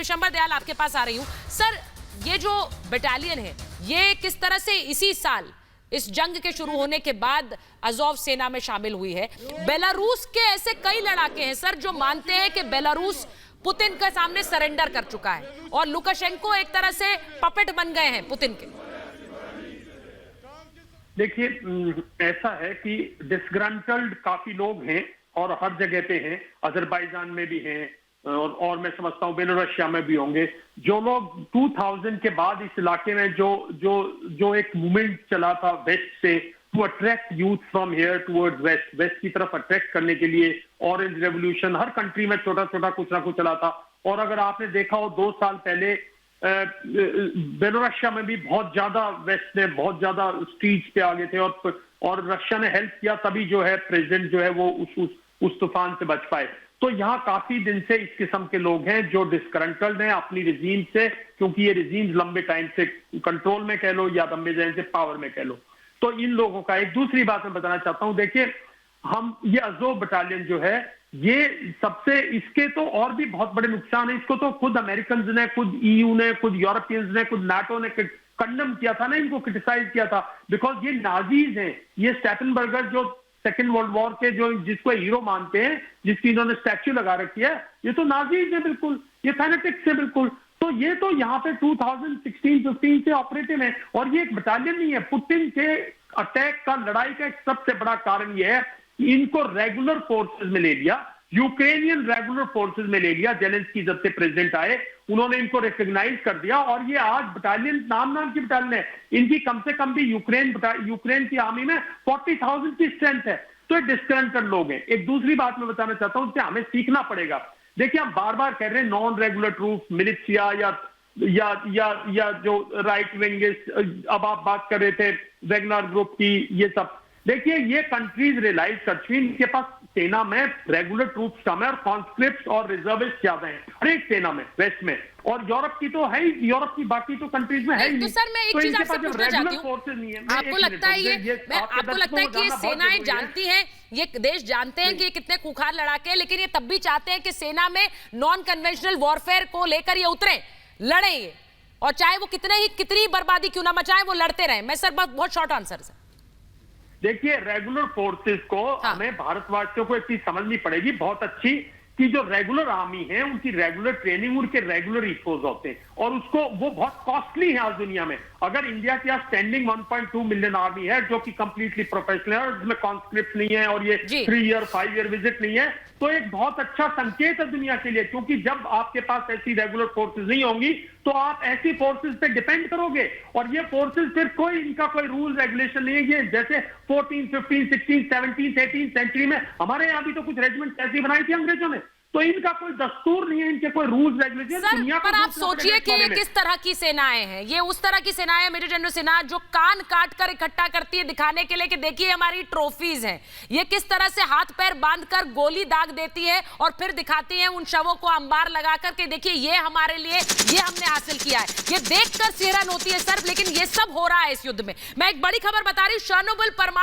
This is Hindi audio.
विशंबर दयाल आपके पास आ रही हूं। सर, ये जो बटालियन है ये किस तरह से इसी साल इस जंग के शुरू होने के बाद अज़ोव सेना में शामिल हुई है? बेलारूस के ऐसे कई लड़ाके हैं सर जो मानते हैं कि बेलारूस पुतिन के सामने सरेंडर कर चुका है और लुकाशेंको एक तरह से पपेट बन गए हैं पुतिन के। देखिए, ऐसा है कि डिस्ग्रंटल्ड काफी लोग हैं और हर जगह पे हैं। अजरबैजान में भी हैं और मैं समझता हूँ बेलारूसिया में भी होंगे। जो लोग 2000 के बाद इस इलाके में जो एक मूवमेंट चला था वेस्ट से to attract youth from here towards west की तरफ अट्रैक्ट करने के लिए, ऑरेंज रेवोल्यूशन हर कंट्री में छोटा छोटा कुछ ना कुछ चला था। और अगर आपने देखा हो 2 साल पहले बेलारूसिया में भी बहुत ज्यादा वेस्ट ने बहुत ज्यादा स्ट्रीट्स पे आ गए थे और रशिया ने हेल्प किया, तभी जो है प्रेसिडेंट जो है वो उस तूफान से बच पाए। तो यहाँ काफी दिन से इस किस्म के लोग हैं जो डिस्कंट्रोल्ड हैं अपनी रिजीम से, क्योंकि ये रिजीम लंबे टाइम से कंट्रोल में कह लो या लंबे टाइम से पावर में कह लो। तो इन लोगों का एक दूसरी बात मैं बताना चाहता हूं। देखिए, हम ये अज़ोव बटालियन जो है ये सबसे, इसके तो और भी बहुत बड़े नुकसान है। इसको तो खुद अमेरिकन ने, खुद EU ने, खुद यूरोपियंस ने, खुद नाटो ने कंडम किया था ना, इनको क्रिटिसाइज किया था, बिकॉज ये नाजीज हैं। ये स्टैटनबर्गर जो सेकेंड वर्ल्ड वॉर के जो जिसको हीरो मानते हैं, जिसकी इन्होंने स्टैच्यू लगा रखी है, ये तो नाजीज है बिल्कुल, ये फैनेटिक्स है बिल्कुल। तो ये तो यहाँ पे 2016-15 से ऑपरेटिव है और ये एक बटालियन नहीं है। पुतिन के अटैक का, लड़ाई का एक सबसे बड़ा कारण ये है कि इनको रेगुलर फोर्सेस में ले लिया, यूक्रेनियन रेगुलर फोर्सेस में ले लिया। जेलेंस्की जब से प्रेसिडेंट आए उन्होंने इनको रिकॉग्नाइज कर दिया और ये आज बटालियन नाम की बटालियन है। इनकी कम से कम भी यूक्रेन की आर्मी में 40,000 की स्ट्रेंथ है। तो ये डिस्कंटेंट लोग हैं। एक दूसरी बात मैं बताना चाहता हूं, हमें सीखना पड़ेगा। देखिए, हम बार बार कह रहे हैं नॉन रेगुलर ट्रूप, मिलिशिया या जो राइट विंगिस्ट, अब आप बात कर रहे थे वेगनर ग्रुप की, ये सब। देखिए, ये कंट्रीज रियलाइज कर चुकी, इनके पास सेना में रेगुलर ट्रूप्स कम है और कॉन्स्क्रिप्ट्स और रिजर्विस्ट ज्यादा हैं हर एक सेना में वेस्ट में। और यूरोप की तो है ही, यूरोप की बाकी तो कंट्रीज में है ही नहीं। तो सर, मैं एक चीज आपसे पूछना चाहती हूँ, आपको लगता है कि ये सेनाएं जानती हैं, ये देश जानते हैं कि ये कितने खूंखार लड़ाके हैं, लेकिन ये तब भी चाहते हैं कि सेना में नॉन कन्वेंशनल वॉरफेयर को लेकर ये उतरे, लड़े ये, और चाहे वो कितनी बर्बादी क्यों ना मचाए, वो लड़ते रहे। मैं सर बहुत शॉर्ट आंसर सर। देखिए, रेगुलर फोर्सेस को हमें भारतवासियों को एक चीज समझनी पड़ेगी बहुत अच्छी, कि जो रेगुलर आर्मी है उनकी रेगुलर ट्रेनिंग, उनके रेगुलर इफोर्स होते हैं और उसको वो बहुत कॉस्टली है आज दुनिया में। अगर इंडिया की आज स्टैंडिंग 1.2 मिलियन आर्मी है जो कि कंप्लीटली प्रोफेशनल है और उसमें कॉन्स्क्रिप्ट नहीं है और ये 3 ईयर 5 ईयर विजिट नहीं है, तो एक बहुत अच्छा संकेत है दुनिया के लिए। क्योंकि जब आपके पास ऐसी रेगुलर फोर्सेस नहीं होंगी तो आप ऐसी फोर्सेस पे डिपेंड करोगे और ये फोर्सेस फिर कोई इनका कोई रूल रेगुलेशन नहीं है। ये जैसे 14, 15, 16, 17, 18 सेंचुरी में हमारे यहाँ भी तो कुछ रेजिमेंट ऐसी बनाई थी अंग्रेजों ने, तो इनका कोई दस्तूर नहीं है, इनके कोई रूल्स रेगुलेशन। पर आप सोचिए कि ये किस तरह की सेनाएं हैं। ये उस तरह की सेनाएं, मेजर जनरल सिन्हा, जो कान काट कर इकट्ठा करती है दिखाने के लिए कि देखिए हमारी ट्रॉफीज हैं। ये किस तरह से हाथ पैर बांधकर गोली दाग देती है और फिर दिखाती है उन शवों को अंबार लगाकर के देखिए ये हमारे लिए, ये हमने हासिल किया है। ये देखकर सिहरन होती है सर, लेकिन ये सब हो रहा है इस युद्ध में। मैं एक बड़ी खबर बता रही हूँ, चेर्नोबिल परमाणु